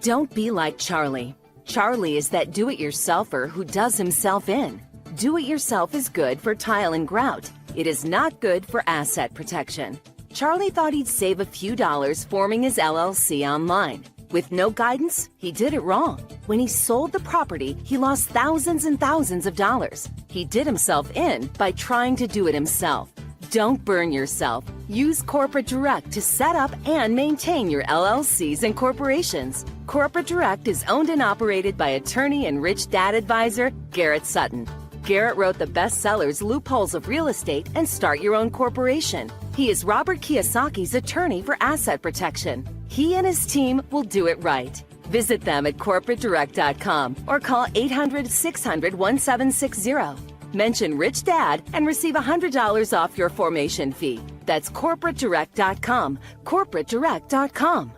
Don't be like Charlie. Charlie is that do-it-yourselfer who does himself in. Do-it-yourself is good for tile and grout. It is not good for asset protection. Charlie thought he'd save a few dollars forming his LLC online. With no guidance, he did it wrong. When he sold the property, he lost thousands and thousands of dollars. He did himself in by trying to do it himself. Don't burn yourself. Use Corporate Direct to set up and maintain your LLCs and corporations. Corporate Direct is owned and operated by attorney and rich dad advisor Garrett Sutton. Garrett wrote the bestsellers Loopholes of Real Estate and Start Your Own Corporation. He is Robert Kiyosaki's attorney for asset protection. He and his team will do it right. Visit them at corporatedirect.com or call 800-600-1760. Mention Rich Dad and receive $100 off your formation fee. That's corporatedirect.com. corporatedirect.com.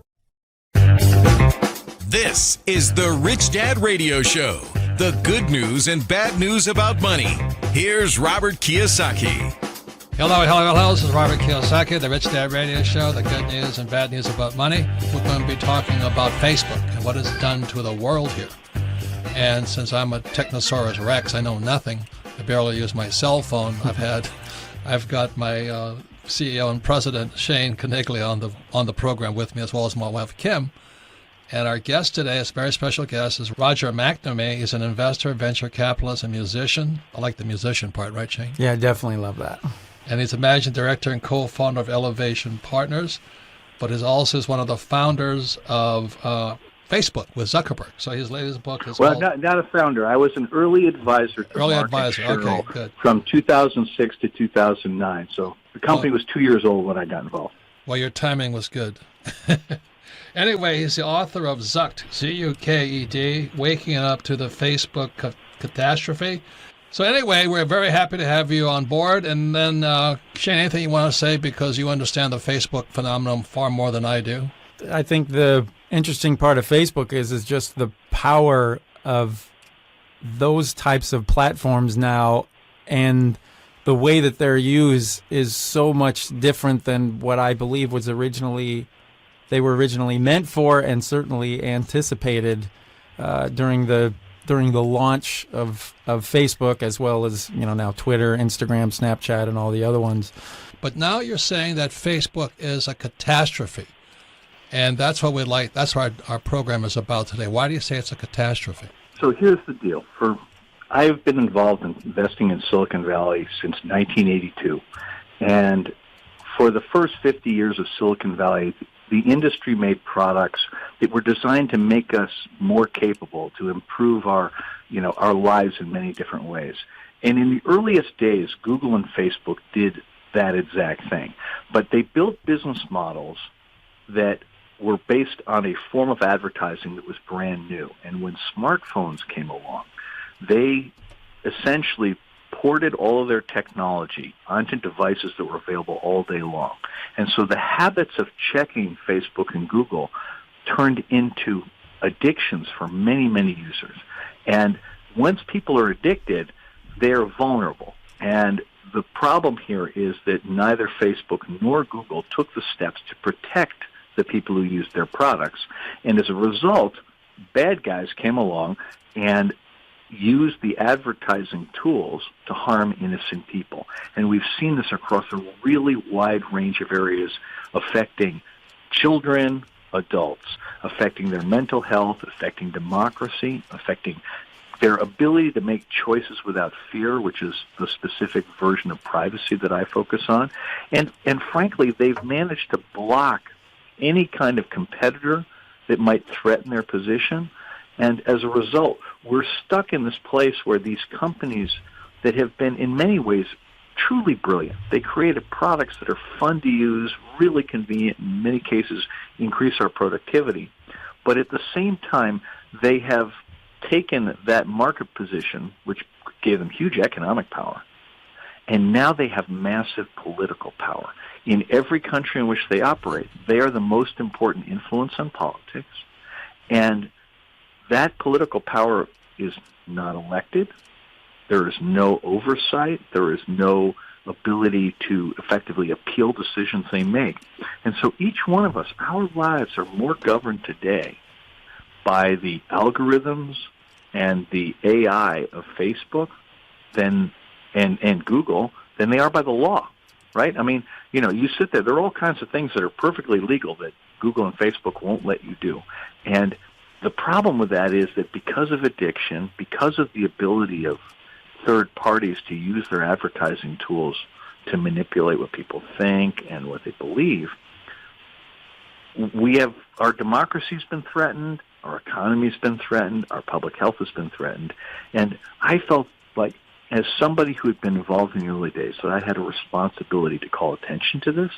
This is the Rich Dad Radio Show. The good news and bad news about money. Here's Robert Kiyosaki. Hello. This is Robert Kiyosaki, the Rich Dad Radio Show, the good news and bad news about money. We're going to be talking about Facebook and what it's done to the world here. And since I'm a Technosaurus Rex, I know nothing. I barely use my cell phone. I've got my CEO and president, Shane Coniglia, on the program with me, as well as my wife, Kim. And our guest today, is a very special guest, is Roger McNamee. He's an investor, venture capitalist, and musician. I like the musician part, right, Shane? Yeah, I definitely love that. And he's a managing director and co-founder of Elevation Partners, but is also one of the founders of Facebook with Zuckerberg. So his latest book is not a founder. I was an early advisor to Okay, good. From 2006 to 2009. So the company was 2 years old when I got involved. Well, your timing was good. Anyway, he's the author of Zucked, Z-U-K-E-D, Waking Up to the Facebook Catastrophe. So anyway, we're very happy to have you on board. And then, Shane, anything you want to say, because you understand the Facebook phenomenon far more than I do? I think the interesting part of Facebook is just the power of those types of platforms now, and the way that they're used is so much different than what I believe was they were originally meant for, and certainly anticipated during the launch of Facebook, as well as now Twitter, Instagram, Snapchat, and all the other ones. But now you're saying that Facebook is a catastrophe, and that's what we'd like. That's what our program is about today. Why do you say it's a catastrophe? So here's the deal. I've been involved in investing in Silicon Valley since 1982, and for the first 50 years of Silicon Valley, the industry made products that were designed to make us more capable, to improve our lives in many different ways. And in the earliest days, Google and Facebook did that exact thing. But they built business models that were based on a form of advertising that was brand new. And when smartphones came along, they essentially ported all of their technology onto devices that were available all day long. And so the habits of checking Facebook and Google turned into addictions for many, many users. And once people are addicted, they're vulnerable. And the problem here is that neither Facebook nor Google took the steps to protect the people who used their products. And as a result, bad guys came along and used the advertising tools to harm innocent people. And we've seen this across a really wide range of areas, affecting children, adults, affecting their mental health, affecting democracy, affecting their ability to make choices without fear, which is the specific version of privacy that I focus on. And frankly, they've managed to block any kind of competitor that might threaten their position. And as a result, we're stuck in this place where these companies that have been in many ways truly brilliant, they created products that are fun to use, really convenient, in many cases increase our productivity. But at the same time, they have taken that market position, which gave them huge economic power, and now they have massive political power. In every country in which they operate, they are the most important influence on politics, and that political power is not elected. There is no oversight. There is no ability to effectively appeal decisions they make. And so each one of us, our lives are more governed today by the algorithms and the AI of Facebook and Google than they are by the law, right? I mean, you sit there are all kinds of things that are perfectly legal that Google and Facebook won't let you do. And the problem with that is that because of addiction, because of the ability of third parties to use their advertising tools to manipulate what people think and what they believe, our democracy's been threatened, our economy's been threatened, our public health has been threatened. And I felt like, as somebody who had been involved in the early days, that I had a responsibility to call attention to this.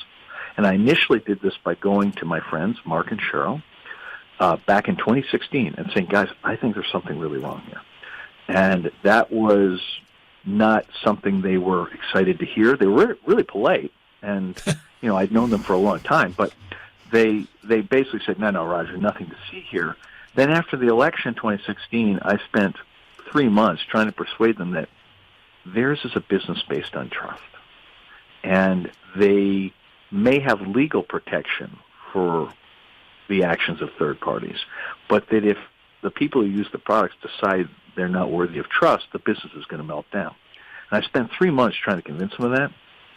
And I initially did this by going to my friends, Mark and Cheryl, back in 2016 and saying, guys, I think there's something really wrong here. And that was not something they were excited to hear. They were really polite, and I'd known them for a long time, but they basically said, no, Roger, nothing to see here. Then after the election in 2016, I spent 3 months trying to persuade them that theirs is a business based on trust, and they may have legal protection for the actions of third parties, but that if the people who use the products decide they're not worthy of trust, the business is going to melt down. And I spent 3 months trying to convince them of that,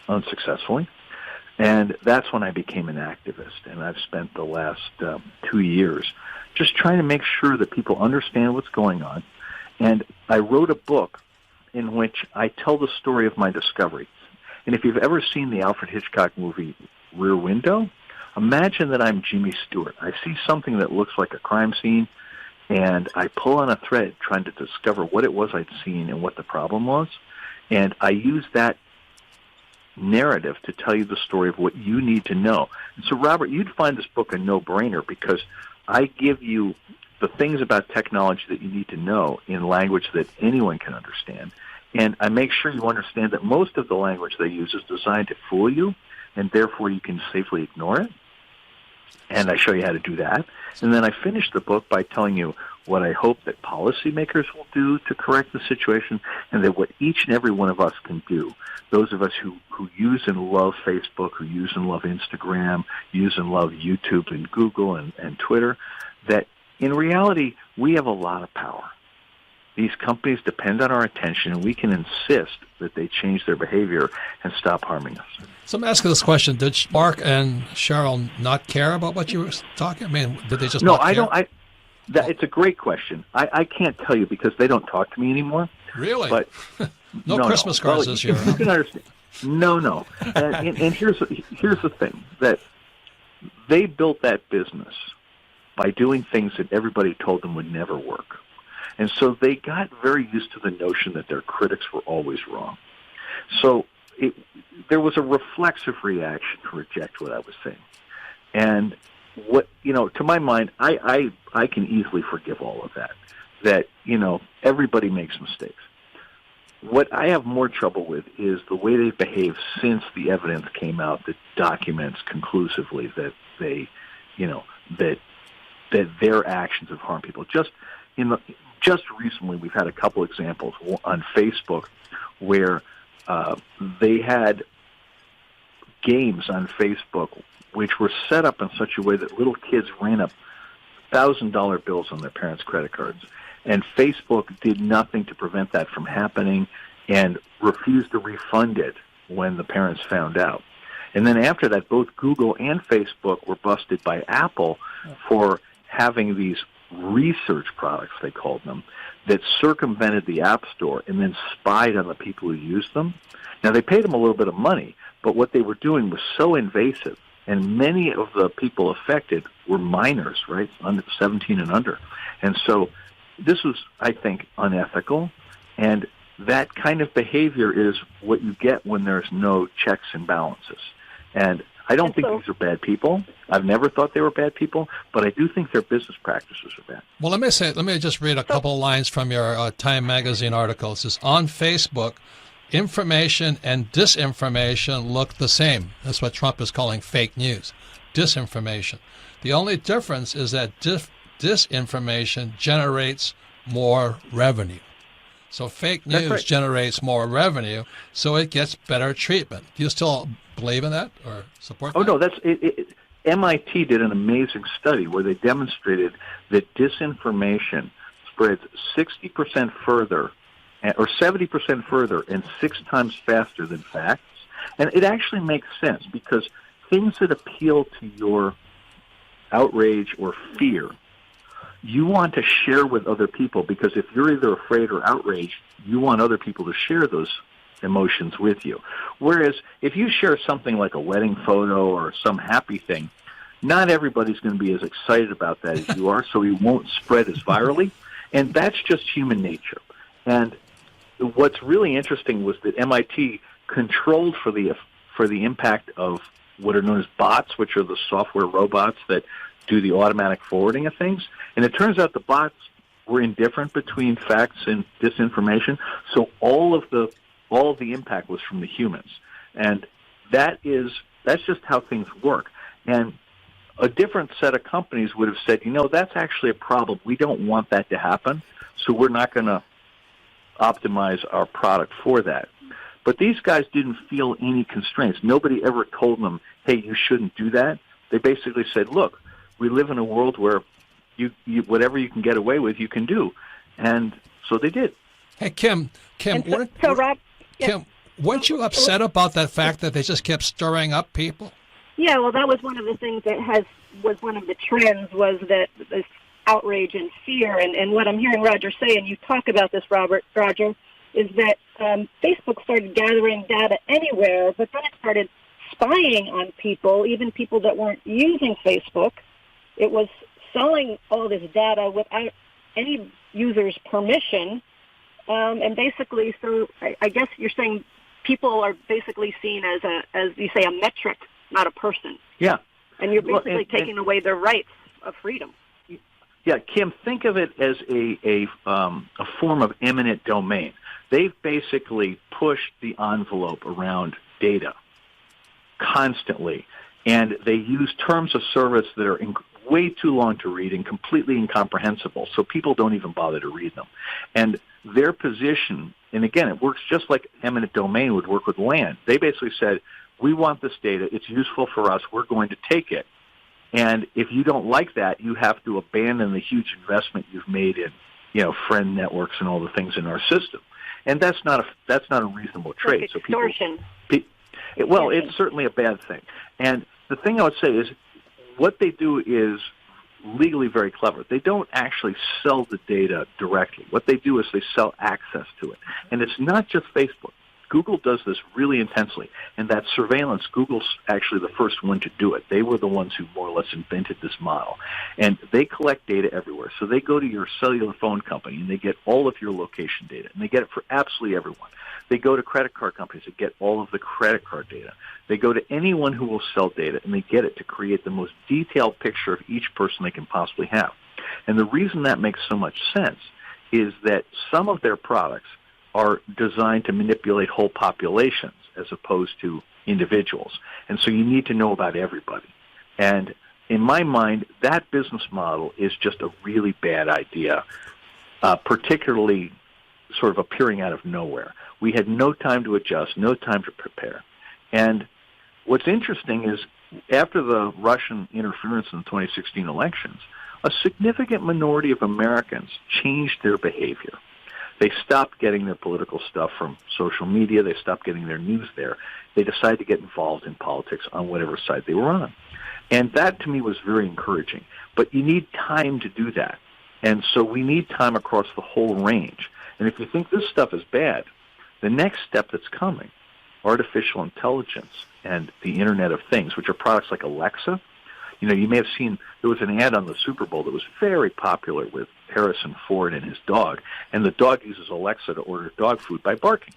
unsuccessfully. And that's when I became an activist. And I've spent the last 2 years just trying to make sure that people understand what's going on. And I wrote a book in which I tell the story of my discovery. And if you've ever seen the Alfred Hitchcock movie Rear Window, imagine that I'm Jimmy Stewart. I see something that looks like a crime scene, and I pull on a thread trying to discover what it was I'd seen and what the problem was. And I use that narrative to tell you the story of what you need to know. And so, Robert, you'd find this book a no-brainer because I give you the things about technology that you need to know in language that anyone can understand. And I make sure you understand that most of the language they use is designed to fool you, and therefore you can safely ignore it. And I show you how to do that. And then I finish the book by telling you what I hope that policymakers will do to correct the situation, and that what each and every one of us can do, those of us who use and love Facebook, who use and love Instagram, use and love YouTube and Google and Twitter, that in reality we have a lot of power. These companies depend on our attention, and we can insist that they change their behavior and stop harming us. So I'm asking this question. Did Mark and Cheryl not care about what you were talking? I mean, did they just not care? No, I don't. It's a great question. I can't tell you because they don't talk to me anymore. Really? But no Christmas cards this year. You can understand. No. And here's the thing, that they built that business by doing things that everybody told them would never work. And so they got very used to the notion that their critics were always wrong. So there was a reflexive reaction to reject what I was saying. And to my mind, I can easily forgive all of that, everybody makes mistakes. What I have more trouble with is the way they've behaved since the evidence came out that documents conclusively that they, that their actions have harmed people. Just recently, we've had a couple examples on Facebook where they had games on Facebook which were set up in such a way that little kids ran up $1,000 bills on their parents' credit cards. And Facebook did nothing to prevent that from happening and refused to refund it when the parents found out. And then after that, both Google and Facebook were busted by Apple for having these research products, they called them, that circumvented the App Store and then spied on the people who used them. Now, they paid them a little bit of money, but what they were doing was so invasive, and many of the people affected were minors, right, under 17 and under. And so this was, I think, unethical, and that kind of behavior is what you get when there's no checks and balances. And I don't think these are bad people. I've never thought they were bad people, but I do think their business practices are bad. Well, let me just read a couple of lines from your Time Magazine article. It says, on Facebook, information and disinformation look the same. That's what Trump is calling fake news, disinformation. The only difference is that disinformation generates more revenue. So fake news generates more revenue, so it gets better treatment. Do you still believe in that or support that? Oh, no, that's it. MIT did an amazing study where they demonstrated that disinformation spreads 60% further or 70% further and 6 times faster than facts. And it actually makes sense because things that appeal to your outrage or fear, you want to share with other people, because if you're either afraid or outraged, you want other people to share those emotions with you. Whereas if you share something like a wedding photo or some happy thing, not everybody's going to be as excited about that as you are, so it won't spread as virally. And that's just human nature. And what's really interesting was that MIT controlled for the impact of what are known as bots, which are the software robots that do the automatic forwarding of things. And it turns out the bots were indifferent between facts and disinformation. So all of the impact was from the humans. And that's just how things work. And a different set of companies would have said, that's actually a problem. We don't want that to happen, so we're not going to optimize our product for that. But these guys didn't feel any constraints. Nobody ever told them, hey, you shouldn't do that. They basically said, look, we live in a world where you whatever you can get away with, you can do. And so they did. Hey, Kim, Rob, Kim, weren't you upset about that fact that they just kept stirring up people? Yeah, well, that was one of the things that was one of the trends, was that this outrage and fear. And what I'm hearing Roger say, and you talk about this, Roger, is that Facebook started gathering data anywhere, but then it started spying on people, even people that weren't using Facebook. It was selling all this data without any user's permission. And basically, so I guess you're saying people are basically seen as you say, a metric, not a person. Yeah. And you're basically taking away their rights of freedom. Yeah, Kim, think of it as a form of eminent domain. They've basically pushed the envelope around data constantly, and they use terms of service that are way too long to read and completely incomprehensible, so people don't even bother to read them. And their position, and again, it works just like eminent domain would work with land. They basically said, we want this data. It's useful for us. We're going to take it. And if you don't like that, you have to abandon the huge investment you've made in, friend networks and all the things in our system. And that's not a reasonable trade. Like extortion. It's certainly a bad thing. And the thing I would say is, what they do is legally very clever. They don't actually sell the data directly. What they do is they sell access to it. And it's not just Facebook. Google does this really intensely, and that surveillance, Google's actually the first one to do it. They were the ones who more or less invented this model. And they collect data everywhere. So they go to your cellular phone company, and they get all of your location data, and they get it for absolutely everyone. They go to credit card companies and get all of the credit card data. They go to anyone who will sell data, and they get it to create the most detailed picture of each person they can possibly have. And the reason that makes so much sense is that some of their products are designed to manipulate whole populations as opposed to individuals. And so you need to know about everybody. And in my mind, that business model is just a really bad idea, particularly sort of appearing out of nowhere. We had no time to adjust, no time to prepare. And what's interesting is after the Russian interference in the 2016 elections, a significant minority of Americans changed their behavior. They stopped getting their political stuff from social media. They stopped getting their news there. They decided to get involved in politics on whatever side they were on. And that, to me, was very encouraging. But you need time to do that. And so we need time across the whole range. And if you think this stuff is bad, the next step that's coming, artificial intelligence and the Internet of Things, which are products like Alexa. You may have seen there was an ad on the Super Bowl that was very popular with Harrison Ford and his dog, and the dog uses Alexa to order dog food by barking.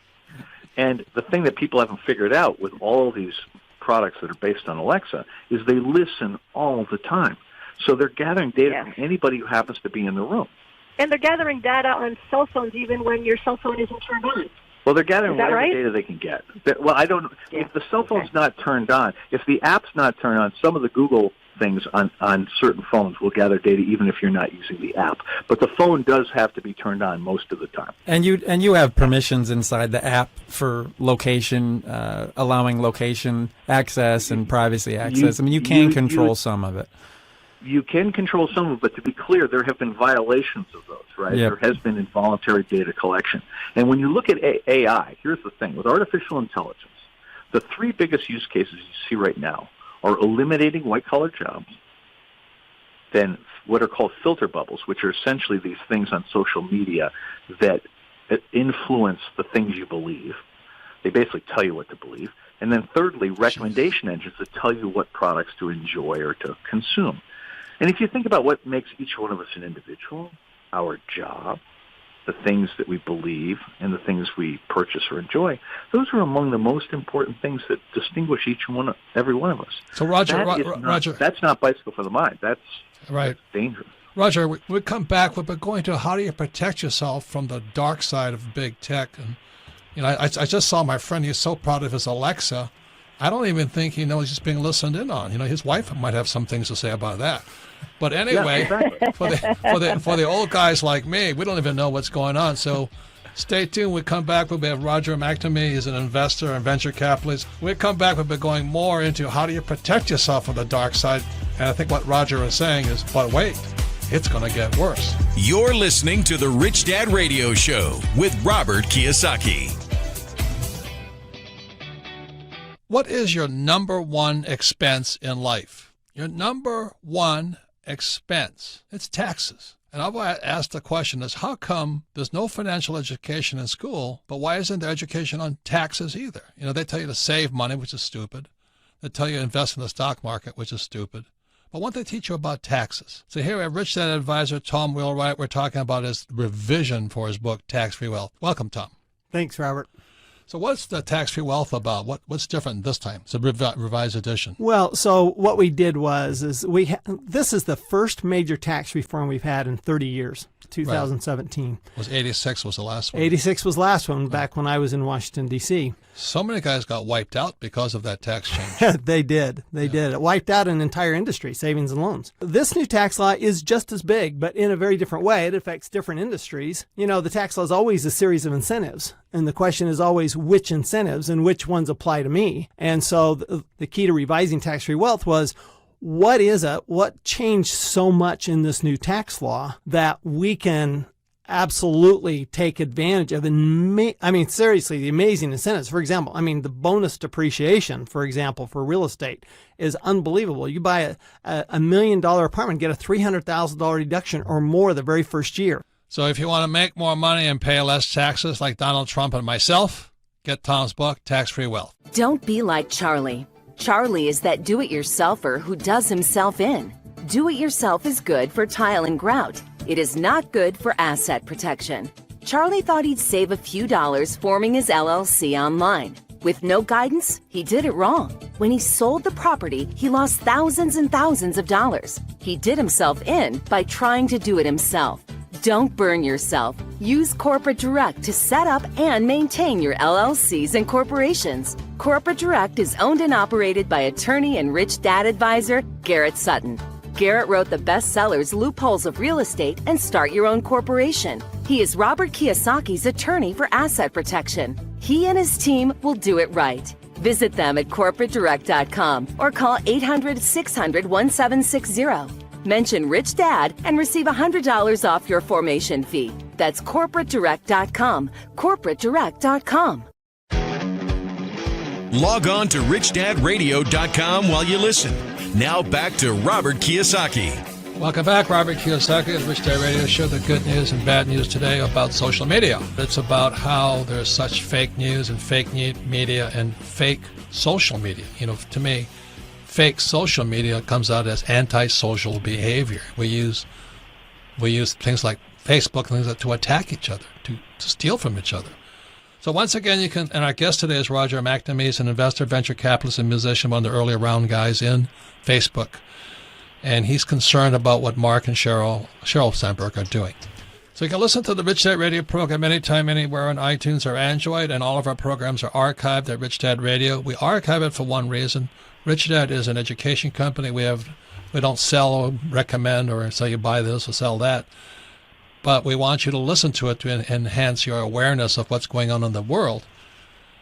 And the thing that people haven't figured out with all these products that are based on Alexa is they listen all the time. So they're gathering data from anybody who happens to be in the room. And they're gathering data on cell phones even when your cell phone isn't turned on. Well, they're gathering whatever right? data they can get. Well, I don't know. If the cell phone's not turned on, if the app's not turned on, some of the Google things on certain phones will gather data even if you're not using the app. But the phone does have to be turned on most of the time. And you have permissions inside the app for location, allowing location access and privacy access. You can control some of it. You can control some of it, but to be clear, there have been violations of those, right? Yep. There has been involuntary data collection. And when you look at AI, here's the thing. With artificial intelligence, the three biggest use cases you see right now are eliminating white-collar jobs, then what are called filter bubbles, which are essentially these things on social media that influence the things you believe. They basically tell you what to believe. And then thirdly, recommendation engines that tell you what products to enjoy or to consume. And if you think about what makes each one of us an individual, our job, the things that we believe, and the things we purchase or enjoy, those are among the most important things that distinguish every one of us. So, Roger, that's not bicycle for the mind. That's dangerous. Roger, we come back. We've been going to how do you protect yourself from the dark side of big tech. And I just saw my friend. He's so proud of his Alexa. I don't even think he knows he's being listened in on. His wife might have some things to say about that. But anyway, yeah, exactly. for the old guys like me, we don't even know what's going on. So stay tuned. We come back. We'll have Roger McNamee. He's an investor and venture capitalist. We come back. We'll be going more into how do you protect yourself from the dark side. And I think what Roger is saying is, but wait, it's going to get worse. You're listening to The Rich Dad Radio Show with Robert Kiyosaki. What is your number one expense in life? Your number one expense. It's taxes. And I've asked the question is, how come there's no financial education in school, but why isn't there education on taxes either? They tell you to save money, which is stupid. They tell you to invest in the stock market, which is stupid. But won't they teach you about taxes? So here we have Rich Dad advisor Tom Wheelwright. We're talking about his revision for his book, Tax-Free Wealth. Welcome, Tom. Thanks, Robert. So what's the tax-free wealth about? What's different this time? It's a revised edition. Well, so what we did was this is the first major tax reform we've had in 30 years. 2017. Was 86 was the last one? 86 was the last one, back when I was in Washington, D.C. So many guys got wiped out because of that tax change. They did. It wiped out an entire industry, savings and loans. This new tax law is just as big, but in a very different way. It affects different industries. The tax law is always a series of incentives. And the question is always which incentives and which ones apply to me. And so the key to revising tax-free wealth was, what changed so much in this new tax law that we can absolutely take advantage of? Seriously, the amazing incentives. For example, the bonus depreciation, for example, for real estate is unbelievable. You buy a $1 million apartment, get a $300,000 deduction or more the very first year. So if you want to make more money and pay less taxes like Donald Trump and myself, get Tom's book, Tax-Free Wealth. Don't be like Charlie. Charlie is that do-it-yourselfer who does himself in. Do-it-yourself is good for tile and grout. It is not good for asset protection. Charlie thought he'd save a few dollars forming his LLC online. With no guidance, he did it wrong. When he sold the property, he lost thousands and thousands of dollars. He did himself in by trying to do it himself. Don't burn yourself. Use Corporate Direct to set up and maintain your LLCs and corporations. Corporate Direct is owned and operated by attorney and Rich Dad advisor Garrett Sutton. Garrett wrote the bestsellers Loopholes of Real Estate and Start Your Own Corporation. He is Robert Kiyosaki's attorney for asset protection. He and his team will do it right. Visit them at corporatedirect.com or call 800-600-1760. Mention Rich Dad and receive $100 off your formation fee. That's corporatedirect.com. corporatedirect.com. Log on to richdadradio.com while you listen. Now back to Robert Kiyosaki. Welcome back, Robert Kiyosaki, the Rich Dad Radio Show. The good news and bad news today about social media. It's about how there's such fake news and fake media and fake social media. To me, fake social media comes out as antisocial behavior. We use things like Facebook, things like to attack each other, to steal from each other. So once again, and our guest today is Roger McNamee. He's an investor, venture capitalist, and musician, one of the early around guys in Facebook. And he's concerned about what Mark and Sheryl Sandberg are doing. So you can listen to the Rich Dad Radio program anytime, anywhere on iTunes or Android, and all of our programs are archived at Rich Dad Radio. We archive it for one reason. Rich Dad is an education company. We have We don't sell or recommend or say you buy this or sell that. But we want you to listen to it to enhance your awareness of what's going on in the world.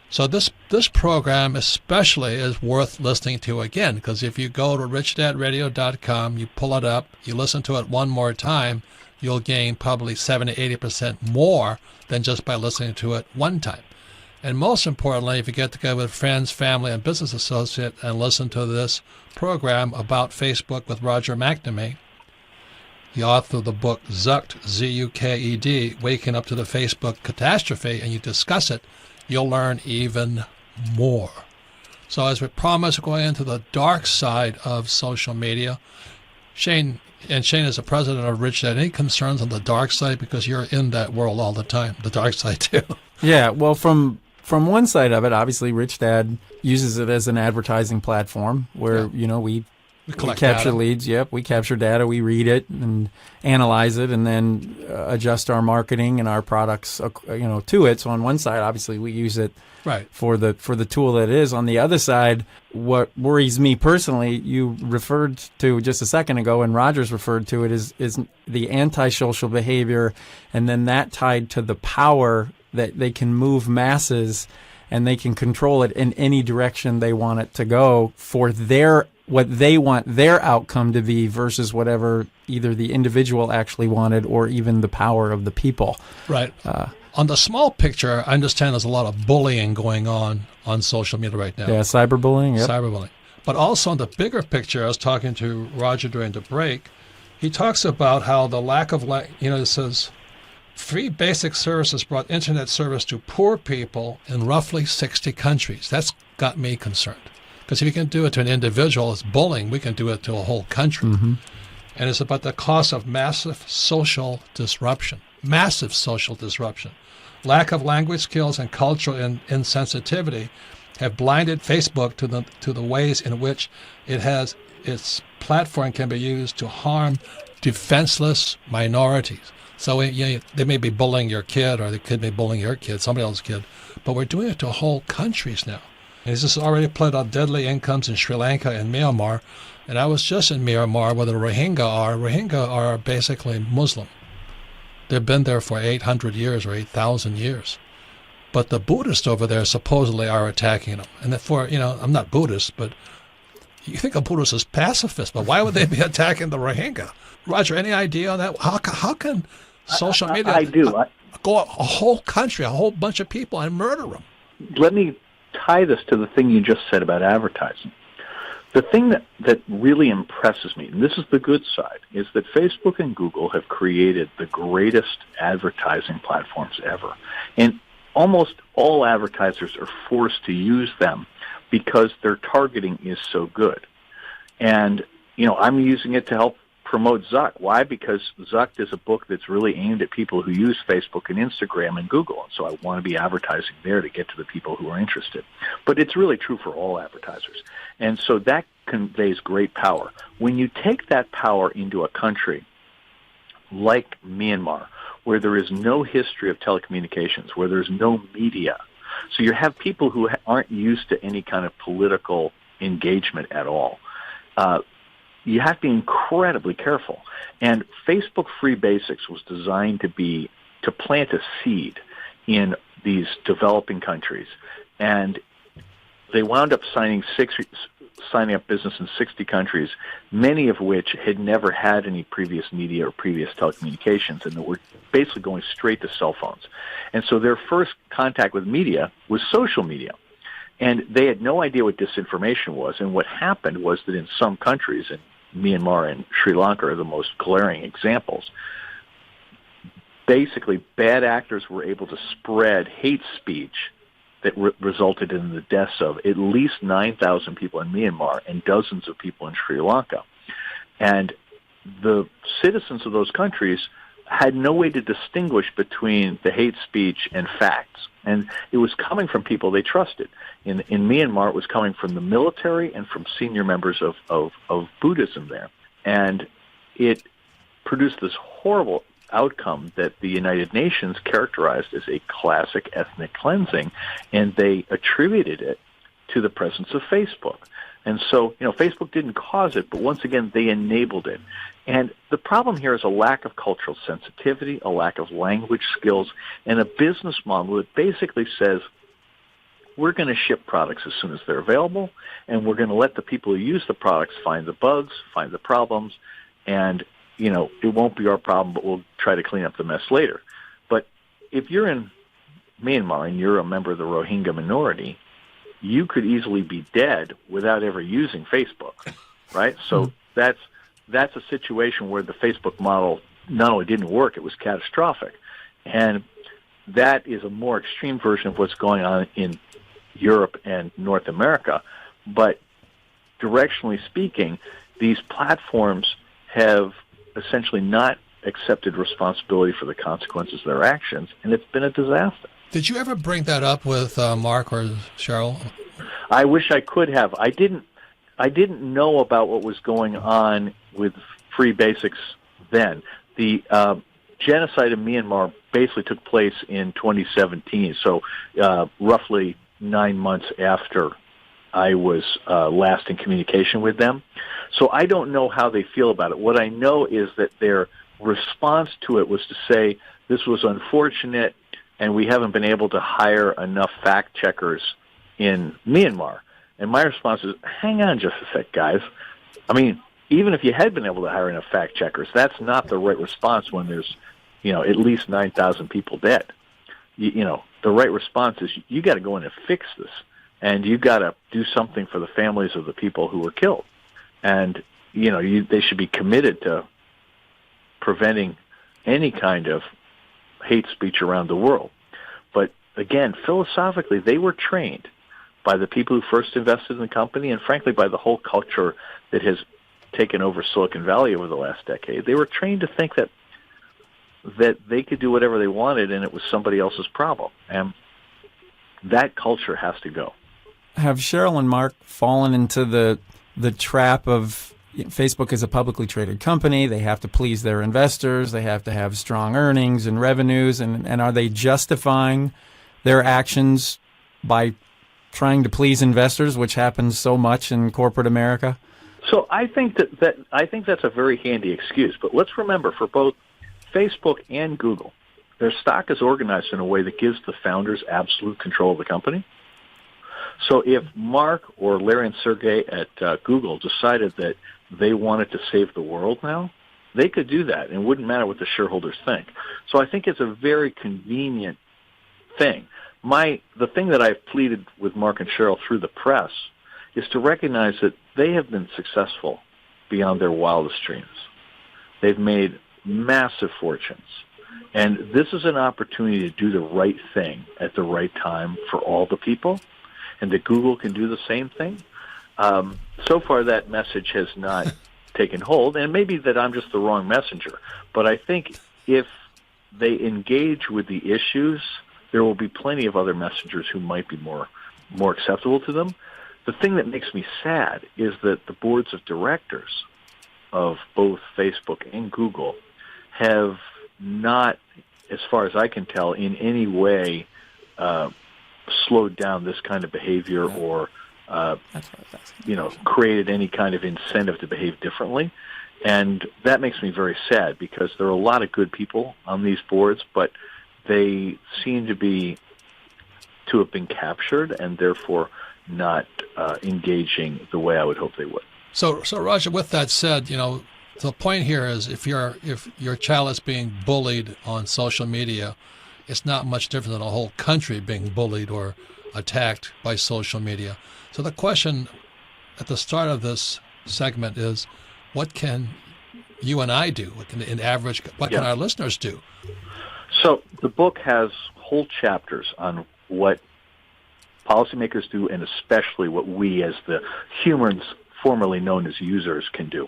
So this program especially is worth listening to again, because if you go to richdadradio.com, you pull it up, you listen to it one more time, you'll gain probably 70 to 80% more than just by listening to it one time. And most importantly, if you get together with friends, family, and business associates and listen to this program about Facebook with Roger McNamee, the author of the book Zucked, Z-U-K-E-D, Waking Up to the Facebook Catastrophe, and you discuss it, you'll learn even more. So as we promised, we're going into the dark side of social media. Shane is the president of Rich Dad. Any concerns on the dark side? Because you're in that world all the time, the dark side too. Yeah, well, from one side of it, obviously, Rich Dad uses it as an advertising platform where, we capture data. leads. Yep, we capture data, we read it and analyze it, and then adjust our marketing and our products, to it. So on one side, obviously, we use it right for the tool that it is. On the other side, what worries me personally, you referred to just a second ago, and Rogers referred to it, is the antisocial behavior, and then that tied to the power that they can move masses and they can control it in any direction they want it to go for what they want their outcome to be versus whatever either the individual actually wanted or even the power of the people. Right. On the small picture, I understand there's a lot of bullying going on social media right now. Yeah, cyberbullying. Yep. Cyberbullying. But also on the bigger picture, I was talking to Roger during the break. He talks about how the lack of, it says, free basic services brought internet service to poor people in roughly 60 countries. That's got me concerned. Because if you can do it to an individual, it's bullying. We can do it to a whole country. Mm-hmm. And it's about the cost of massive social disruption. Massive social disruption. Lack of language skills and cultural insensitivity have blinded Facebook to the ways in which its platform can be used to harm defenseless minorities. So they may be bullying your kid, or they could be bullying your kid, somebody else's kid, but we're doing it to whole countries now. And this has already played out deadly incomes in Sri Lanka and Myanmar. And I was just in Myanmar, where the Rohingya are. Rohingya are basically Muslim. They've been there for 800 years or 8,000 years. But the Buddhists over there supposedly are attacking them. And therefore, I'm not Buddhist, but you think a Buddhist is pacifist, but why would they be attacking the Rohingya? Roger, any idea on that? How can social media go a whole country, a whole bunch of people, and murder them? Let me tie this to the thing you just said about advertising. The thing that really impresses me, and this is the good side, is that Facebook and Google have created the greatest advertising platforms ever. And almost all advertisers are forced to use them because their targeting is so good. And, I'm using it to help promote Zuck. Why? Because Zuck is a book that's really aimed at people who use Facebook and Instagram and Google. And so I want to be advertising there to get to the people who are interested. But it's really true for all advertisers. And so that conveys great power. When you take that power into a country like Myanmar, where there is no history of telecommunications, where there's no media, so you have people who aren't used to any kind of political engagement at all, you have to be incredibly careful. And Facebook Free Basics was designed to plant a seed in these developing countries. And they wound up signing up business in 60 countries, many of which had never had any previous media or previous telecommunications, and were basically going straight to cell phones. And so their first contact with media was social media. And they had no idea what disinformation was. And what happened was that in some countries, and Myanmar and Sri Lanka are the most glaring examples, basically bad actors were able to spread hate speech that resulted in the deaths of at least 9,000 people in Myanmar and dozens of people in Sri Lanka. And the citizens of those countries had no way to distinguish between the hate speech and facts. And it was coming from people they trusted. In Myanmar, it was coming from the military and from senior members of Buddhism there. And it produced this horrible outcome that the United Nations characterized as a classic ethnic cleansing, and they attributed it to the presence of Facebook. And so, Facebook didn't cause it, but once again, they enabled it. And the problem here is a lack of cultural sensitivity, a lack of language skills, and a business model that basically says, we're going to ship products as soon as they're available, and we're going to let the people who use the products find the bugs, find the problems, and, it won't be our problem, but we'll try to clean up the mess later. But if you're in Myanmar and you're a member of the Rohingya minority, you could easily be dead without ever using Facebook, right? So that's a situation where the Facebook model not only didn't work, it was catastrophic. And that is a more extreme version of what's going on in Europe and North America. But directionally speaking, these platforms have essentially not accepted responsibility for the consequences of their actions, and it's been a disaster. Did you ever bring that up with Mark or Cheryl? I wish I could have. I didn't know about what was going on with Free Basics then. The genocide in Myanmar basically took place in 2017, so roughly 9 months after I was last in communication with them. So I don't know how they feel about it. What I know is that their response to it was to say, this was unfortunate, and we haven't been able to hire enough fact checkers in Myanmar. And my response is, hang on just a sec, guys. I mean, even if you had been able to hire enough fact checkers, that's not the right response when there's, at least 9,000 people dead. The right response is you got to go in and fix this, and you got to do something for the families of the people who were killed. And, they should be committed to preventing any kind of hate speech around the world. But again, philosophically, they were trained by the people who first invested in the company, and frankly by the whole culture that has taken over Silicon Valley over the last decade. They were trained to think that they could do whatever they wanted and it was somebody else's problem. And that culture has to go. Have Cheryl and Mark fallen into the trap of Facebook is a publicly traded company? They have to please their investors. They have to have strong earnings and revenues. And are they justifying their actions by trying to please investors, which happens so much in corporate America? So I think that's a very handy excuse. But let's remember, for both Facebook and Google, their stock is organized in a way that gives the founders absolute control of the company. So if Mark or Larry and Sergey at Google decided that they wanted to save the world now, they could do that, and it wouldn't matter what the shareholders think. So I think it's a very convenient thing. The thing that I've pleaded with Mark and Cheryl through the press is to recognize that they have been successful beyond their wildest dreams. They've made massive fortunes. And this is an opportunity to do the right thing at the right time for all the people, and that Google can do the same thing. So far, that message has not taken hold, and maybe that I'm just the wrong messenger. But I think if they engage with the issues, there will be plenty of other messengers who might be more acceptable to them. The thing that makes me sad is that the boards of directors of both Facebook and Google have not, as far as I can tell, in any way slowed down this kind of behavior or created any kind of incentive to behave differently. And that makes me very sad because there are a lot of good people on these boards, but they seem to have been captured and therefore not engaging the way I would hope they would. So Roger, with that said, the point here is if your child is being bullied on social media, it's not much different than a whole country being bullied or attacked by social media. So the question at the start of this segment is, what can you and I do? What can our listeners do? So the book has whole chapters on what policymakers do, and especially what we as the humans formerly known as users can do.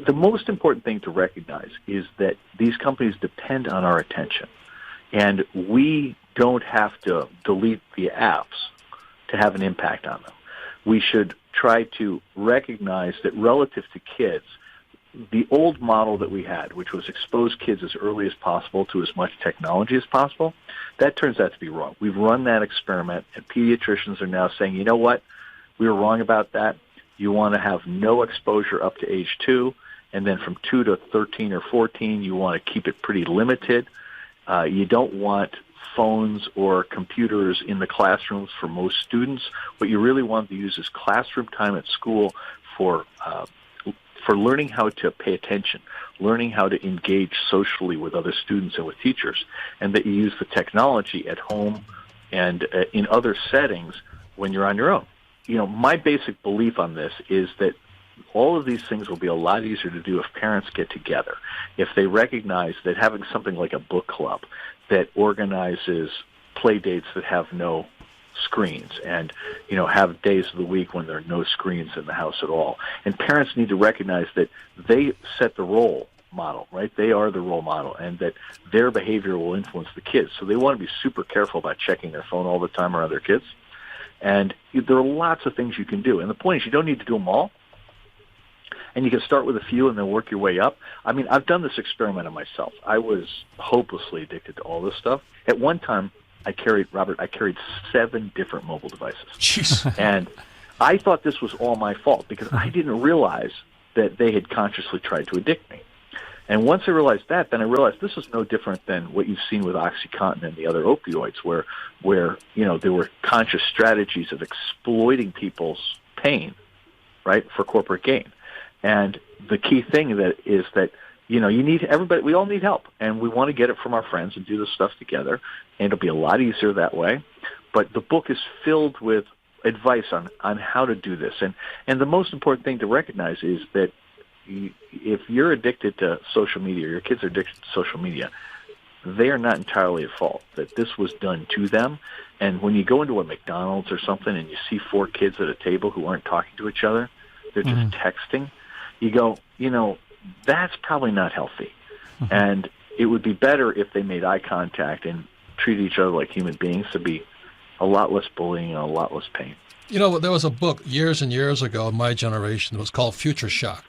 The most important thing to recognize is that these companies depend on our attention, and we don't have to delete the apps to have an impact on them. We should try to recognize that relative to kids, the old model that we had, which was expose kids as early as possible to as much technology as possible, that turns out to be wrong. We've run that experiment, and pediatricians are now saying, you know what, we were wrong about that. You want to have no exposure up to age 2, and then from 2 to 13 or 14, you want to keep it pretty limited. You don't want phones or computers in the classrooms for most students. What you really want to use is classroom time at school for learning how to pay attention, learning how to engage socially with other students and with teachers, and that you use the technology at home and in other settings when you're on your own. My basic belief on this is that all of these things will be a lot easier to do if parents get together, if they recognize that having something like a book club that organizes play dates that have no screens and, have days of the week when there are no screens in the house at all. And parents need to recognize that they set the role model, right? They are the role model, and that their behavior will influence the kids. So they want to be super careful about checking their phone all the time around their kids. And there are lots of things you can do. And the point is you don't need to do them all. And you can start with a few and then work your way up. I mean, I've done this experiment on myself. I was hopelessly addicted to all this stuff. At one time, I carried 7 different mobile devices. Jeez. And I thought this was all my fault because I didn't realize that they had consciously tried to addict me. And once I realized that, then I realized this is no different than what you've seen with OxyContin and the other opioids, where there were conscious strategies of exploiting people's pain, right, for corporate gain. And the key thing is that you need everybody. We all need help, and we want to get it from our friends and do this stuff together. And it'll be a lot easier that way. But the book is filled with advice on how to do this. And the most important thing to recognize is that if you're addicted to social media, or your kids are addicted to social media, they are not entirely at fault. That this was done to them. And when you go into a McDonald's or something and you see 4 kids at a table who aren't talking to each other, they're just texting. You go, that's probably not healthy. And it would be better if they made eye contact and treated each other like human beings. There'd be a lot less bullying and a lot less pain. There was a book years and years ago in my generation. It was called Future Shock.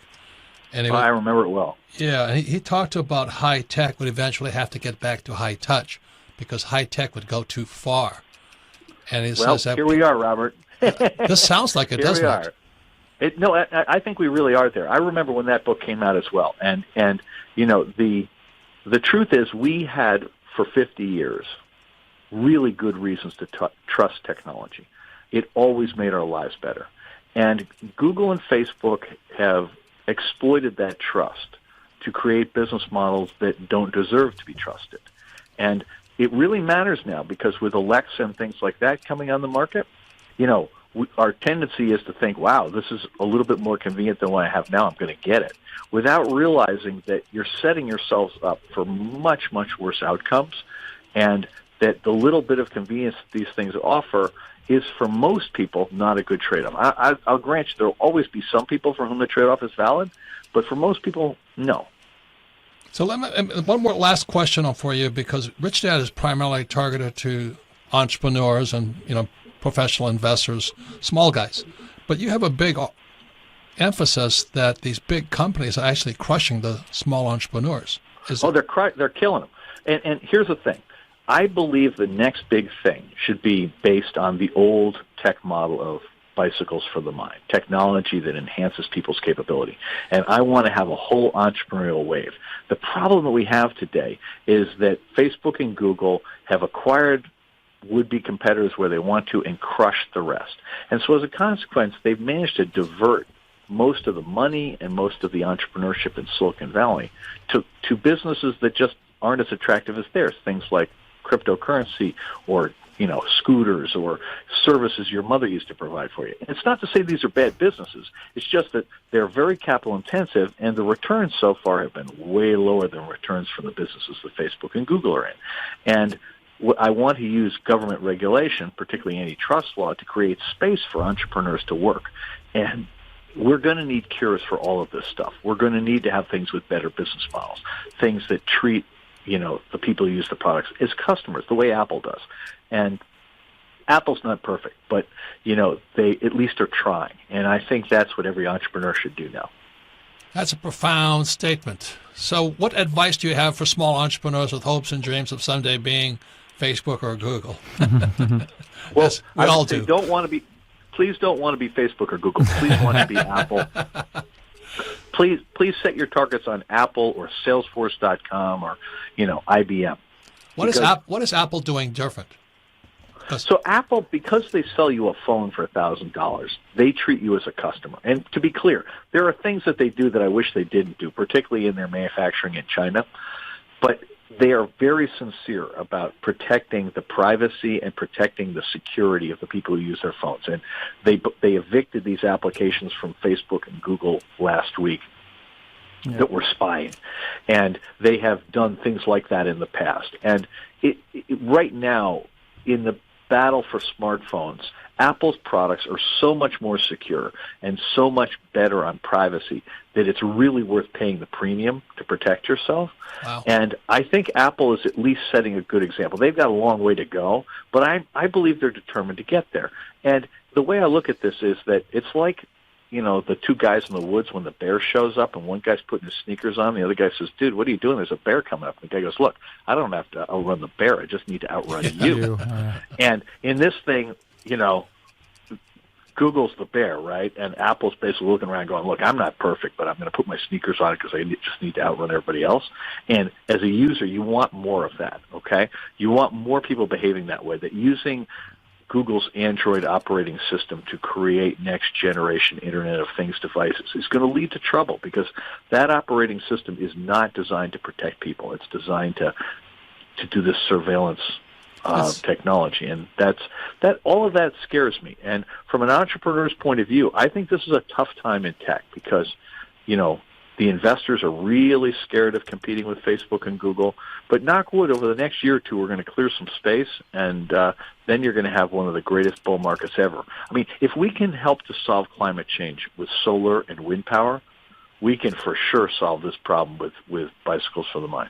And I remember it well. Yeah, and he talked about high tech would eventually have to get back to high touch because high tech would go too far. And he says that here we are, Robert. This sounds like it, doesn't it? I think we really are there. I remember when that book came out as well. And the truth is we had for 50 years really good reasons to trust technology. It always made our lives better. And Google and Facebook have exploited that trust to create business models that don't deserve to be trusted. And it really matters now because with Alexa and things like that coming on the market, our tendency is to think, wow, this is a little bit more convenient than what I have now. I'm going to get it, without realizing that you're setting yourselves up for much, much worse outcomes, and that the little bit of convenience that these things offer is, for most people, not a good trade-off. I'll grant you there will always be some people for whom the trade-off is valid, but for most people, no. So one more last question for you, because Rich Dad is primarily targeted to entrepreneurs and professional investors, small guys. But you have a big emphasis that these big companies are actually crushing the small entrepreneurs. They're killing them. And here's the thing. I believe the next big thing should be based on the old tech model of bicycles for the mind, technology that enhances people's capability. And I want to have a whole entrepreneurial wave. The problem that we have today is that Facebook and Google have acquired would-be competitors where they want to and crush the rest. And so as a consequence, they've managed to divert most of the money and most of the entrepreneurship in Silicon Valley to businesses that just aren't as attractive as theirs, things like cryptocurrency or scooters or services your mother used to provide for you. And it's not to say these are bad businesses. It's just that they're very capital intensive, and the returns so far have been way lower than returns from the businesses that Facebook and Google are in. And I want to use government regulation, particularly antitrust law, to create space for entrepreneurs to work. And we're going to need cures for all of this stuff. We're going to need to have things with better business models, things that treat the people who use the products as customers, the way Apple does. And Apple's not perfect, but, they at least are trying. And I think that's what every entrepreneur should do now. That's a profound statement. So what advice do you have for small entrepreneurs with hopes and dreams of someday being Facebook or Google? Well, we all do. Don't want to please don't want to be Facebook or Google. Please want to be Apple. Please set your targets on Apple or Salesforce.com or, IBM. What is Apple doing different? So Apple, because they sell you a phone for $1,000, they treat you as a customer. And to be clear, there are things that they do that I wish they didn't do, particularly in their manufacturing in China. But they are very sincere about protecting the privacy and protecting the security of the people who use their phones. And they evicted these applications from Facebook and Google last week that were spying. And they have done things like that in the past. And right now, in the battle for smartphones, Apple's products are so much more secure and so much better on privacy that it's really worth paying the premium to protect yourself. Wow. And I think Apple is at least setting a good example. They've got a long way to go, but I believe they're determined to get there. And the way I look at this is that it's like, the two guys in the woods when the bear shows up and one guy's putting his sneakers on, the other guy says, dude, what are you doing? There's a bear coming up. And the guy goes, look, I don't have to outrun the bear. I just need to outrun you. And in this thing, Google's the bear, right? And Apple's basically looking around going, look, I'm not perfect, but I'm going to put my sneakers on because I just need to outrun everybody else. And as a user, you want more of that, okay? You want more people behaving that way, that using Google's Android operating system to create next-generation Internet of Things devices is going to lead to trouble because that operating system is not designed to protect people. It's designed to do this surveillance technology, and all of that scares me. And from an entrepreneur's point of view, I think this is a tough time in tech because, the investors are really scared of competing with Facebook and Google. But knock wood, over the next year or two, we're going to clear some space, and then you're going to have one of the greatest bull markets ever. I mean, if we can help to solve climate change with solar and wind power, we can for sure solve this problem with bicycles for the mind.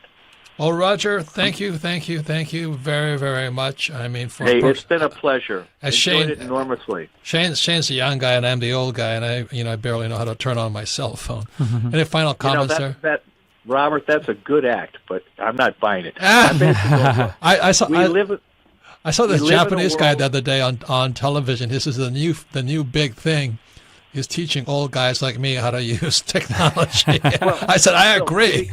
Well, Roger, thank you very, very much. I mean, it's been a pleasure. Enjoyed it enormously. Shane's the young guy, and I'm the old guy, and I barely know how to turn on my cell phone. Any final comments there? Robert, that's a good act, but I'm not buying it. I saw this Japanese guy the other day on television. This is the new big thing. Is teaching old guys like me how to use technology. I said, I agree.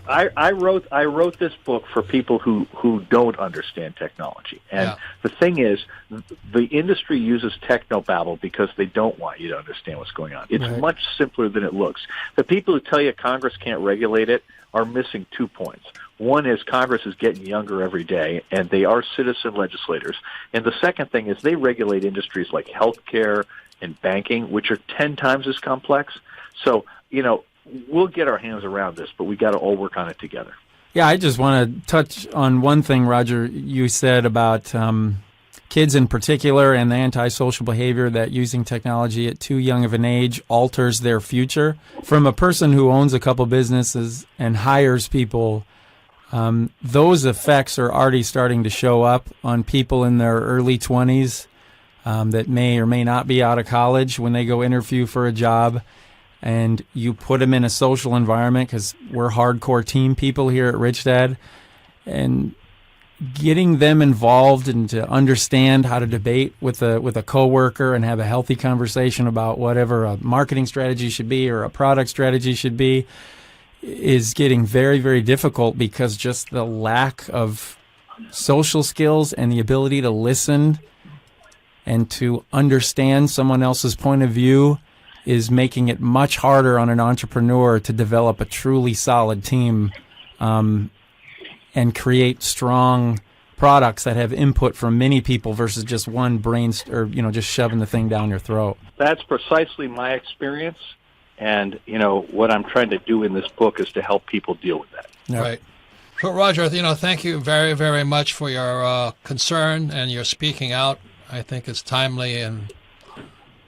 I wrote this book for people who don't understand technology. And the thing is, the industry uses technobabble because they don't want you to understand what's going on. It's much simpler than it looks. The people who tell you Congress can't regulate it are missing 2 points. One is Congress is getting younger every day, and they are citizen legislators. And the second thing is they regulate industries like healthcare and banking, which are 10 times as complex. So, we'll get our hands around this, but we got to all work on it together. Yeah, I just want to touch on one thing, Roger, you said about kids in particular and the antisocial behavior that using technology at too young of an age alters their future. From a person who owns a couple businesses and hires people, those effects are already starting to show up on people in their early 20s. That may or may not be out of college when they go interview for a job, and you put them in a social environment because we're hardcore team people here at Rich Dad, and getting them involved and to understand how to debate with a coworker and have a healthy conversation about whatever a marketing strategy should be or a product strategy should be is getting very, very difficult because just the lack of social skills and the ability to listen and to understand someone else's point of view is making it much harder on an entrepreneur to develop a truly solid team and create strong products that have input from many people versus just one brain or just shoving the thing down your throat. That's precisely my experience, and what I'm trying to do in this book is to help people deal with that. Yep. Right. So, Roger, thank you very, very much for your concern and your speaking out. I think it's timely and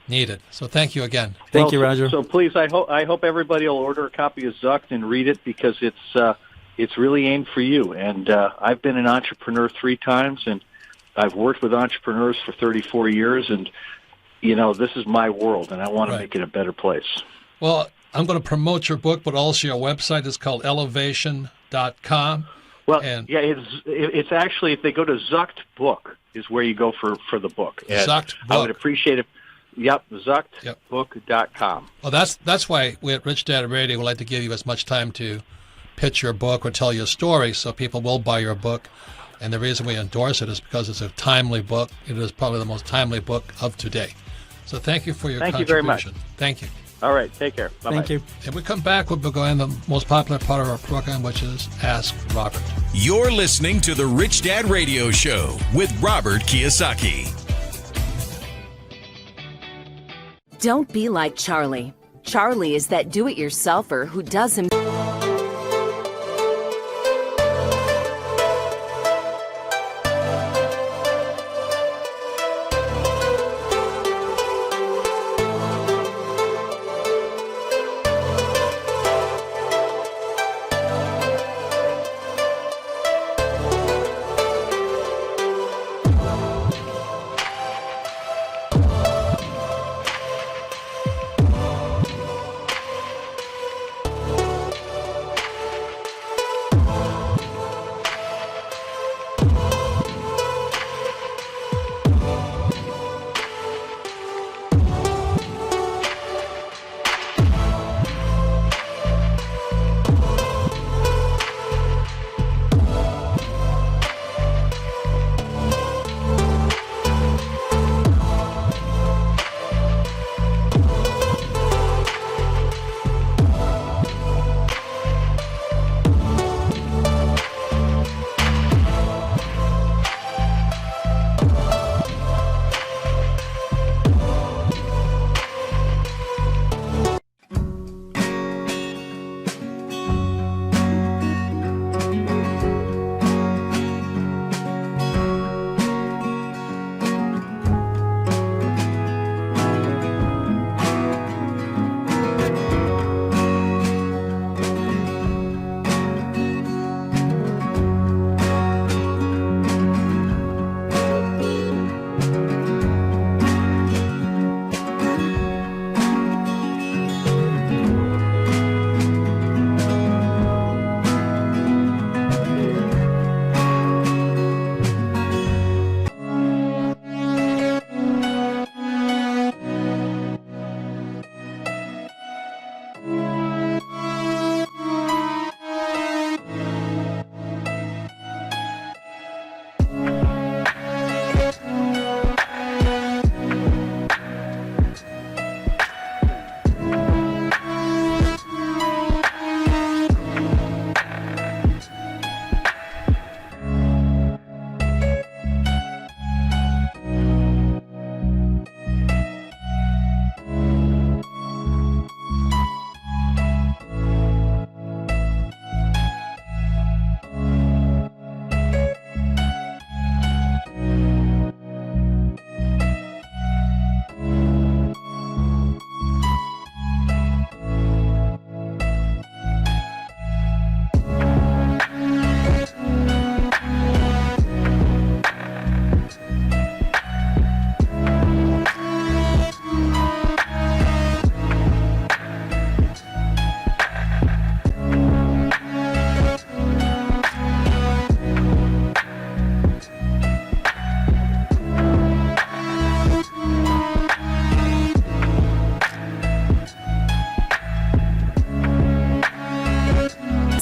needed. So thank you again. Thank you, Roger. So please, I hope everybody will order a copy of Zucked and read it because it's really aimed for you. And I've been an entrepreneur 3 times, and I've worked with entrepreneurs for 34 years, and this is my world, and I want to make it a better place. Well, I'm going to promote your book, but also your website is called elevation.com. Well, it's actually, if they go to Zucked Book, is where you go for the book. And Zucked Book. I would appreciate it. Yep, Yep. zuckedbook.com. Well, that's why we at Rich Dad Radio would like to give you as much time to pitch your book or tell your story so people will buy your book. And the reason we endorse it is because it's a timely book. It is probably the most timely book of today. So thank you for your Thank you contribution. very much. Thank you. All right, take care. Bye-bye. Thank you. If we come back, we'll be going to the most popular part of our program, which is Ask Robert. You're listening to the Rich Dad Radio Show with Robert Kiyosaki. Don't be like Charlie. Charlie is that do-it-yourselfer who does himself.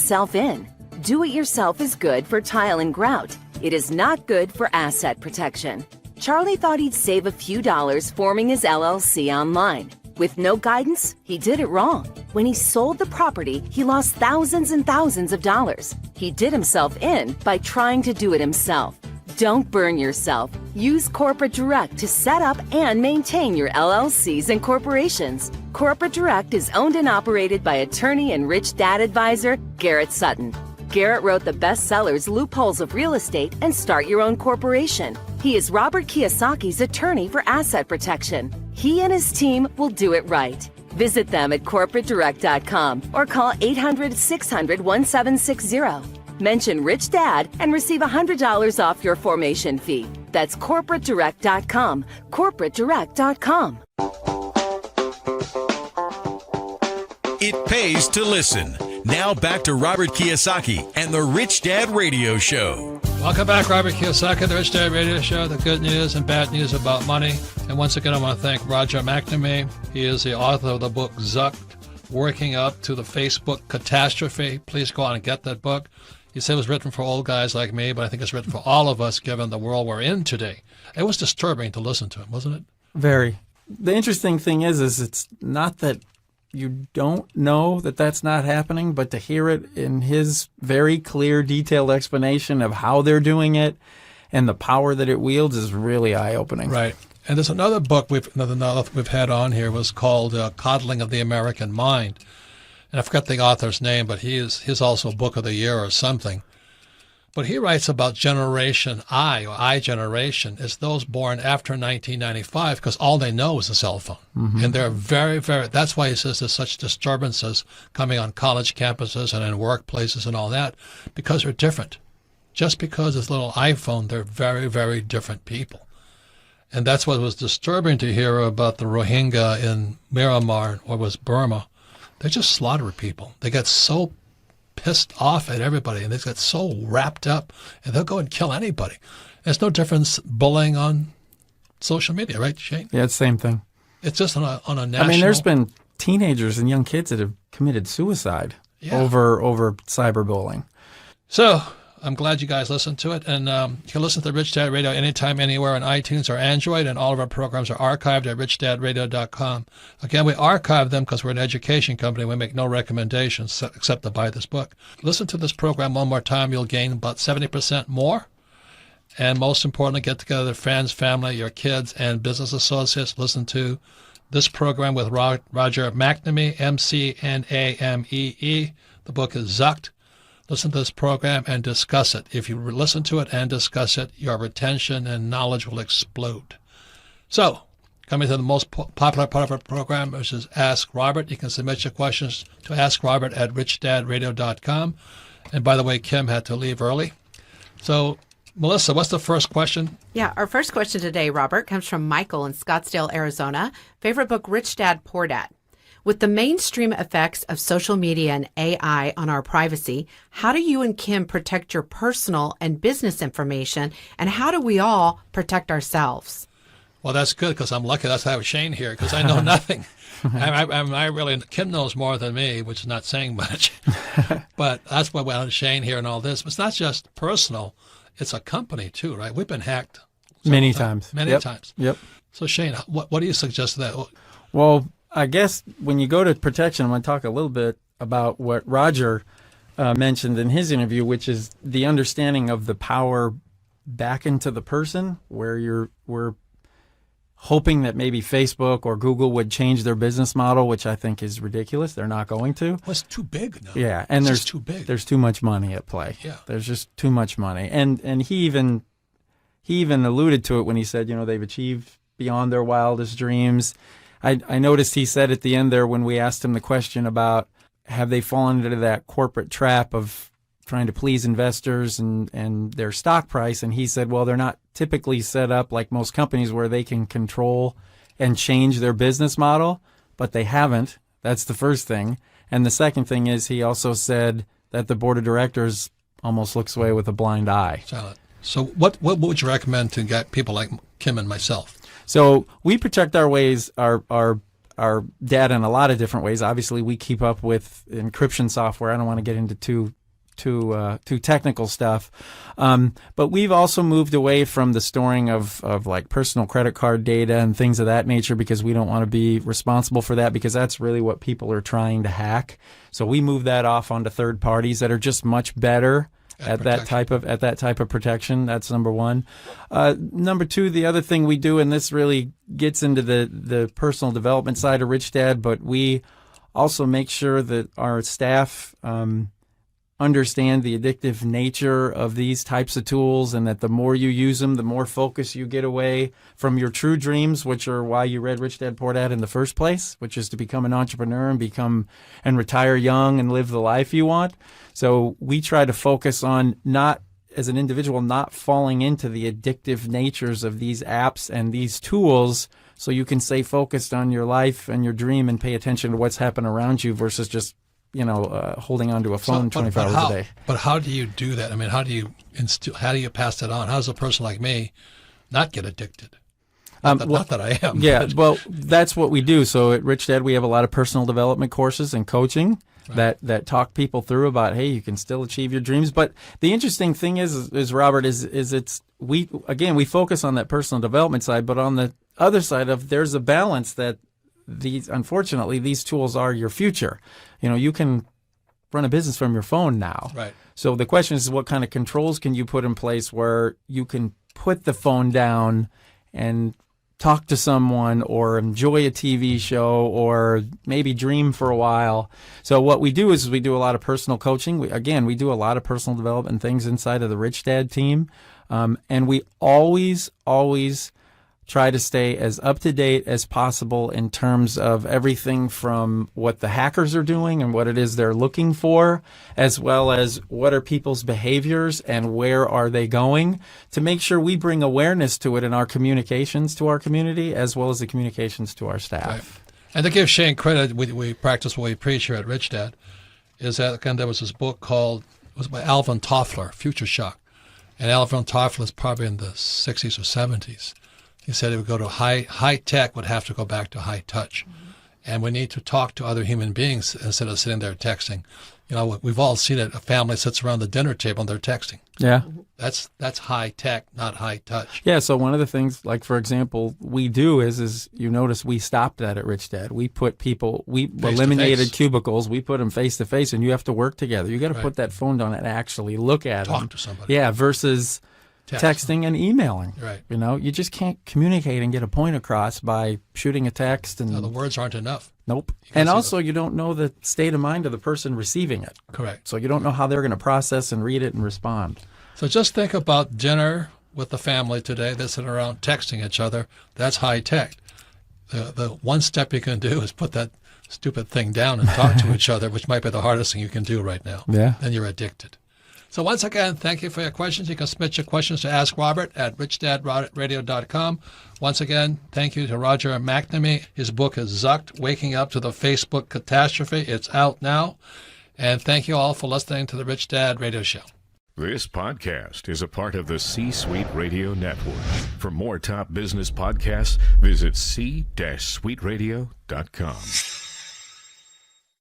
yourself in. Do-it-yourself is good for tile and grout. It is not good for asset protection. Charlie thought he'd save a few dollars forming his LLC online. With no guidance, he did it wrong. When he sold the property, he lost thousands and thousands of dollars. He did himself in by trying to do it himself. Don't burn yourself. Use Corporate Direct to set up and maintain your LLCs and corporations. Corporate Direct is owned and operated by attorney and rich dad advisor Garrett Sutton. Garrett wrote the bestsellers Loopholes of Real Estate and Start Your Own Corporation. He is Robert Kiyosaki's attorney for asset protection. He and his team will do it right. Visit them at corporatedirect.com or call 800-600-1760. Mention Rich Dad and receive $100 off your formation fee. That's corporatedirect.com. corporatedirect.com. It pays to listen. Now back to Robert Kiyosaki and the Rich Dad Radio Show. Welcome back, Robert Kiyosaki, the Rich Dad Radio Show, the good news and bad news about money. And once again, I want to thank Roger McNamee. He is the author of the book Zucked, Working Up to the Facebook Catastrophe. Please go out and get that book. He said it was written for old guys like me, but I think it's written for all of us given the world we're in today. It was disturbing to listen to him, wasn't it? Very. The interesting thing is it's not that you don't know that that's not happening, but to hear it in his very clear, detailed explanation of how they're doing it and the power that it wields is really eye-opening. Right. And there's another book we've had on here was called Coddling of the American Mind. And I forgot the author's name, but he's also Book of the Year or something. But he writes about Generation I, or I generation, is those born after 1995 because all they know is a cell phone. Mm-hmm. And they're very, very, that's why he says there's such disturbances coming on college campuses and in workplaces and all that, because they're different. Just because it's a little iPhone, they're very, very different people. And that's what was disturbing to hear about the Rohingya in Myanmar, or was Burma. They just slaughter people. They get so pissed off at everybody, and they get so wrapped up, and they'll go and kill anybody. There's no difference bullying on social media, right, Shane? Yeah, it's the same thing. It's just on a national... I mean, there's been teenagers and young kids that have committed suicide over cyberbullying. So I'm glad you guys listened to it. And you can listen to Rich Dad Radio anytime, anywhere on iTunes or Android. And all of our programs are archived at richdadradio.com. Again, we archive them because we're an education company. We make no recommendations except to buy this book. Listen to this program one more time. You'll gain about 70% more. And most importantly, get together with friends, family, your kids, and business associates. Listen to this program with Roger McNamee, McNamee. The book is Zucked. Listen to this program and discuss it. If you listen to it and discuss it, your retention and knowledge will explode. So, coming to the most popular part of our program, which is Ask Robert. You can submit your questions to AskRobert at richdadradio.com. And by the way, Kim had to leave early. So, Melissa, what's the first question? Yeah, our first question today, Robert, comes from Michael in Scottsdale, Arizona. Favorite book, Rich Dad, Poor Dad. With the mainstream effects of social media and AI on our privacy, how do you and Kim protect your personal and business information, and how do we all protect ourselves? Well, that's good because I'm lucky that's why I have Shane here because I know nothing. I really, Kim knows more than me, which is not saying much. But that's why we have Shane here and all this. But it's not just personal. It's a company too, right? We've been hacked. Many times. Many times. Yep. So Shane, what do you suggest to that? Well, I guess when you go to protection, I'm going to talk a little bit about what Roger mentioned in his interview, which is the understanding of the power back into the person, where we're hoping that maybe Facebook or Google would change their business model, which I think is ridiculous. They're not going to. Well, it's too big now. Yeah, and it's too big. There's too much money at play. Yeah. There's just too much money. And he even alluded to it when he said, they've achieved beyond their wildest dreams. I noticed he said at the end there when we asked him the question about have they fallen into that corporate trap of trying to please investors and their stock price, and he said, well, they're not typically set up like most companies where they can control and change their business model, but they haven't. That's the first thing. And the second thing is he also said that the board of directors almost looks away with a blind eye. So what would you recommend to get people like Kim and myself? So we protect our data in a lot of different ways. Obviously, we keep up with encryption software. I don't want to get into too technical stuff. But we've also moved away from the storing of like personal credit card data and things of that nature because we don't want to be responsible for that because that's really what people are trying to hack. So we move that off onto third parties that are just much better at that type of protection. That's number one. Number two, the other thing we do, and this really gets into the personal development side of Rich Dad, but we also make sure that our staff understand the addictive nature of these types of tools, and that the more you use them, the more focus you get away from your true dreams, which are why you read Rich Dad Poor Dad in the first place, which is to become an entrepreneur and retire young and live the life you want. So we try to focus on not, as an individual, not falling into the addictive natures of these apps and these tools, so you can stay focused on your life and your dream and pay attention to what's happening around you versus just holding onto a phone 24 hours a day. But how do you do that? I mean, how do you pass that on? How does a person like me not get addicted? Not that I am. Yeah, well, that's what we do. So at Rich Dad, we have a lot of personal development courses and coaching that talk people through about, hey, you can still achieve your dreams. But the interesting thing is Robert, we focus on that personal development side, but on the other side there's a balance that unfortunately these tools are your future. You can run a business from your phone now. Right. So the question is, what kind of controls can you put in place where you can put the phone down and talk to someone or enjoy a TV show or maybe dream for a while. So what we do is we do a lot of personal coaching. We do a lot of personal development things inside of the Rich Dad team. And we always try to stay as up to date as possible in terms of everything from what the hackers are doing and what it is they're looking for, as well as what are people's behaviors and where are they going, to make sure we bring awareness to it in our communications to our community as well as the communications to our staff. Right. And to give Shane credit, we practice what we preach here at Rich Dad, is that again, there was this book it was by Alvin Toffler, Future Shock. And Alvin Toffler is probably in the 60s or 70s. He said it would go to high tech would have to go back to high touch. Mm-hmm. And we need to talk to other human beings instead of sitting there texting. We've all seen it. A family sits around the dinner table and they're texting. Yeah. That's high tech, not high touch. Yeah, so one of the things, like for example, we do is you notice we stopped that at Rich Dad. We eliminated cubicles, we put them face to face, and you have to work together. You got to put that phone down and actually look at them. Talk to somebody. Yeah, versus texting and emailing. Right. You just can't communicate and get a point across by shooting a text. And no, the words aren't enough. Nope. And also, you don't know the state of mind of the person receiving it. Correct. So you don't know how they're going to process and read it and respond. So just think about dinner with the family today. They're sitting around texting each other. That's high tech. The one step you can do is put that stupid thing down and talk to each other, which might be the hardest thing you can do right now. Yeah. Then you're addicted. So once again, thank you for your questions. You can submit your questions to Ask Robert at richdadradio.com. Once again, thank you to Roger McNamee. His book is Zucked, Waking Up to the Facebook Catastrophe. It's out now. And thank you all for listening to the Rich Dad Radio Show. This podcast is a part of the C-Suite Radio Network. For more top business podcasts, visit c-suiteradio.com.